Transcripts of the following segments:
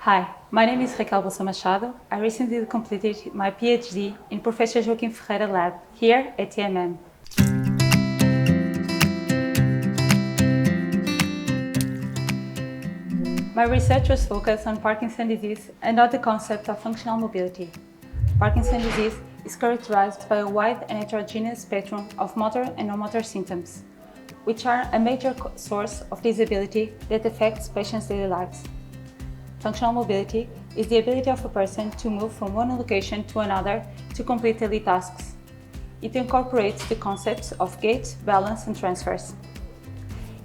Hi, my name is Raquel Bouça-Machado. I recently completed my PhD in Professor Joaquim Ferreira lab here at TMM. My research was focused on Parkinson's disease and on the concept of functional mobility. Parkinson's disease is characterized by a wide and heterogeneous spectrum of motor and non-motor symptoms, which are a major source of disability that affects patients' daily lives. Functional mobility is the ability of a person to move from one location to another to complete daily tasks. It incorporates the concepts of gait, balance, and transfers.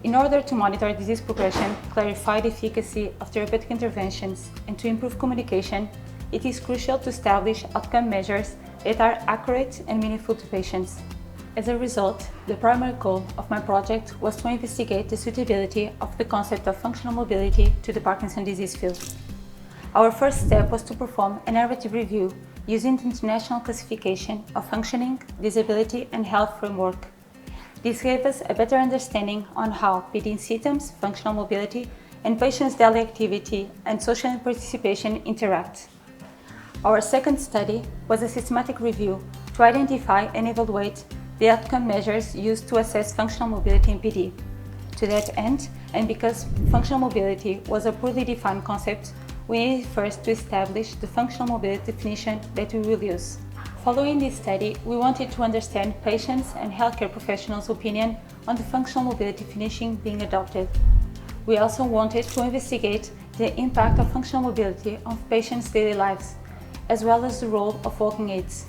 In order to monitor disease progression, clarify the efficacy of therapeutic interventions, and to improve communication, it is crucial to establish outcome measures that are accurate and meaningful to patients. As a result, the primary goal of my project was to investigate the suitability of the concept of functional mobility to the Parkinson's disease field. Our first step was to perform a narrative review using the International Classification of Functioning, Disability and Health Framework. This gave us a better understanding on how PD symptoms, functional mobility, and patients' daily activity and social participation interact. Our second study was a systematic review to identify and evaluate the outcome measures used to assess functional mobility in PD. To that end, and because functional mobility was a poorly defined concept, we needed first to establish the functional mobility definition that we will use. Following this study, we wanted to understand patients' and healthcare professionals' opinion on the functional mobility definition being adopted. We also wanted to investigate the impact of functional mobility on patients' daily lives, as well as the role of walking aids.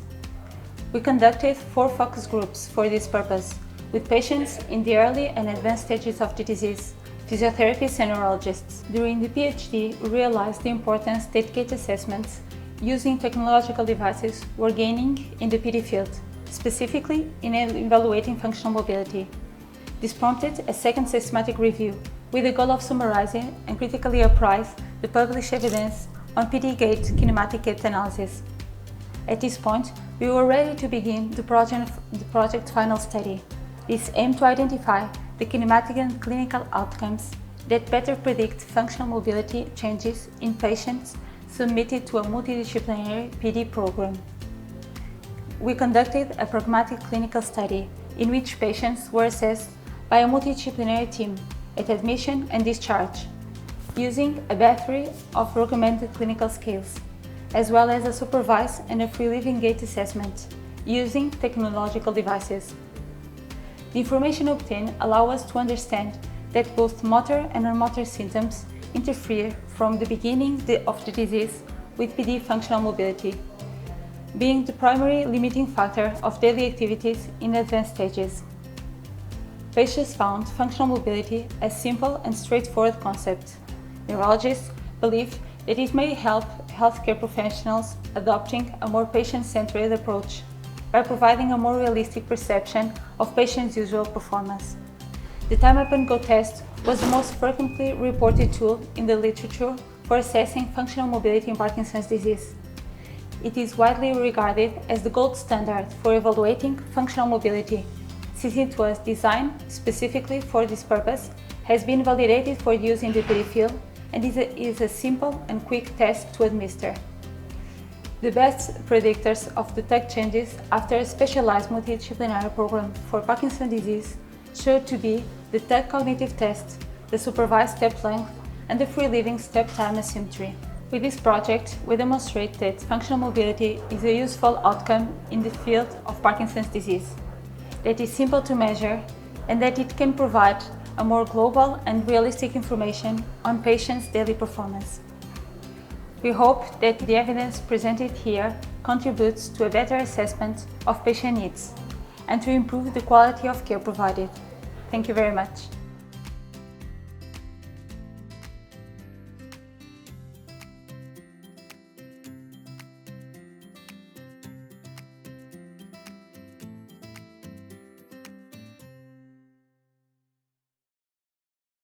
We conducted 4 focus groups for this purpose, with patients in the early and advanced stages of the disease, physiotherapists and neurologists. During the PhD, we realized the importance that gait assessments using technological devices were gaining in the PD field, specifically in evaluating functional mobility. This prompted a second systematic review, with the goal of summarizing and critically appraise the published evidence on PD gait kinematic gait analysis. At this point, we were ready to begin the project final study. This aimed to identify the kinematic and clinical outcomes that better predict functional mobility changes in patients submitted to a multidisciplinary PD program. We conducted a pragmatic clinical study in which patients were assessed by a multidisciplinary team at admission and discharge, using a battery of recommended clinical scales, as well as a supervised and a free living gait assessment using technological devices. The information obtained allows us to understand that both motor and non-motor symptoms interfere from the beginning of the disease with PD functional mobility, being the primary limiting factor of daily activities in advanced stages. Patients found functional mobility a simple and straightforward concept. Neurologists believe that it may help healthcare professionals adopting a more patient-centered approach by providing a more realistic perception of patients' usual performance. The time-up-and-go test was the most frequently reported tool in the literature for assessing functional mobility in Parkinson's disease. It is widely regarded as the gold standard for evaluating functional mobility, since it was designed specifically for this purpose, has been validated for use in the PD field, and is a simple and quick test to administer. The best predictors of the TUG changes after a specialized multidisciplinary program for Parkinson's disease showed to be the TUG cognitive test, the supervised step length, and the free living step time asymmetry. With this project, we demonstrate that functional mobility is a useful outcome in the field of Parkinson's disease, that is simple to measure, and that it can provide a more global and realistic information on patients' daily performance. We hope that the evidence presented here contributes to a better assessment of patient needs and to improve the quality of care provided. Thank you very much.